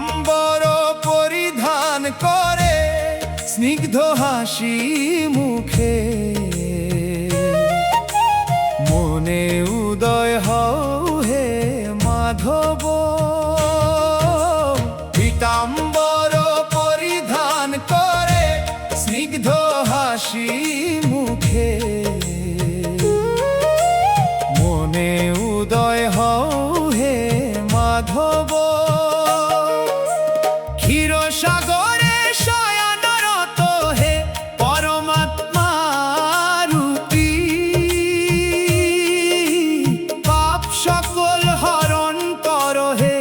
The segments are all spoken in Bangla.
পীতাম্বর পরিধান করে স্নিগ্ধ হাসি মুখে মনে উদয় হও হে মাধব। পীতাম্বর পরিধান করে স্নিগ্ধ হাসি মুখে মনে উদয় হও হে মাধব। ক্ষীরসাগরে শয়নরত হে পরমাত্মা রূপী, পাপ সকল হরণ কর হে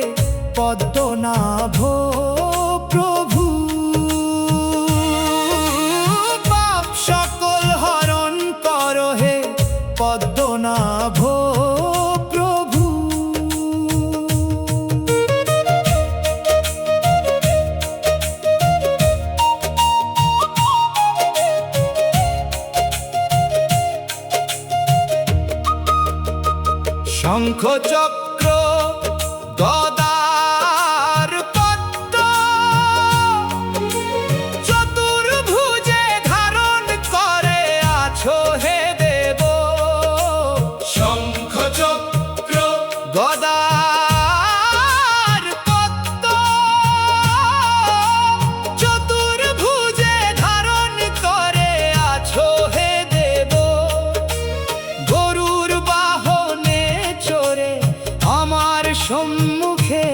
পদ্মনাভ প্রভু। পাপ সকল হরণ কর হে পদ্মনাভ প্রভু। শঙ্খ চক্র গদার পদ্ম চতুর্ভুজে ধারণ করে আছো হে দেব। শঙ্খ চক্র গদার পদ্ম চতুর্ভুজে ধারণ করে আছো হে দেব। গরুর বাহনে চড়ে আমার সম্মুখে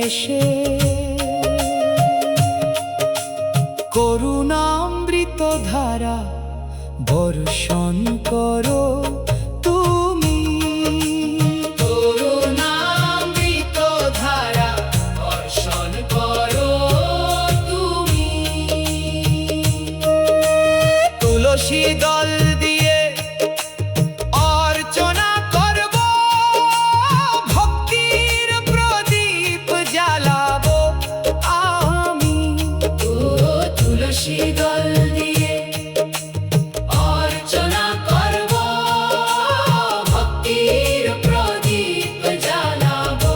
এসে করুণামৃত ধারা বর্ষণ করো তুমি। করুণামৃত ধারা বর্ষণ করো তুমি। তুলসী দল দিয়ে অর্চনা করব, ভক্তির প্রদীপ জ্বালাবো আমি। তুলসী দল দিয়ে অর্চনা করব, ভক্তির প্রদীপ জ্বালাবো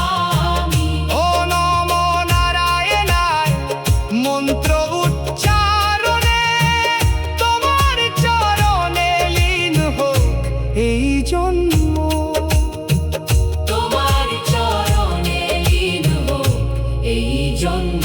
আমি। ও নমো নারায়ণায় মন্ত্র উচ্চারণে তোমার চরণে লীন হোক এই জন্ম। তোমার চরণে লীন হোক এই জন্ম।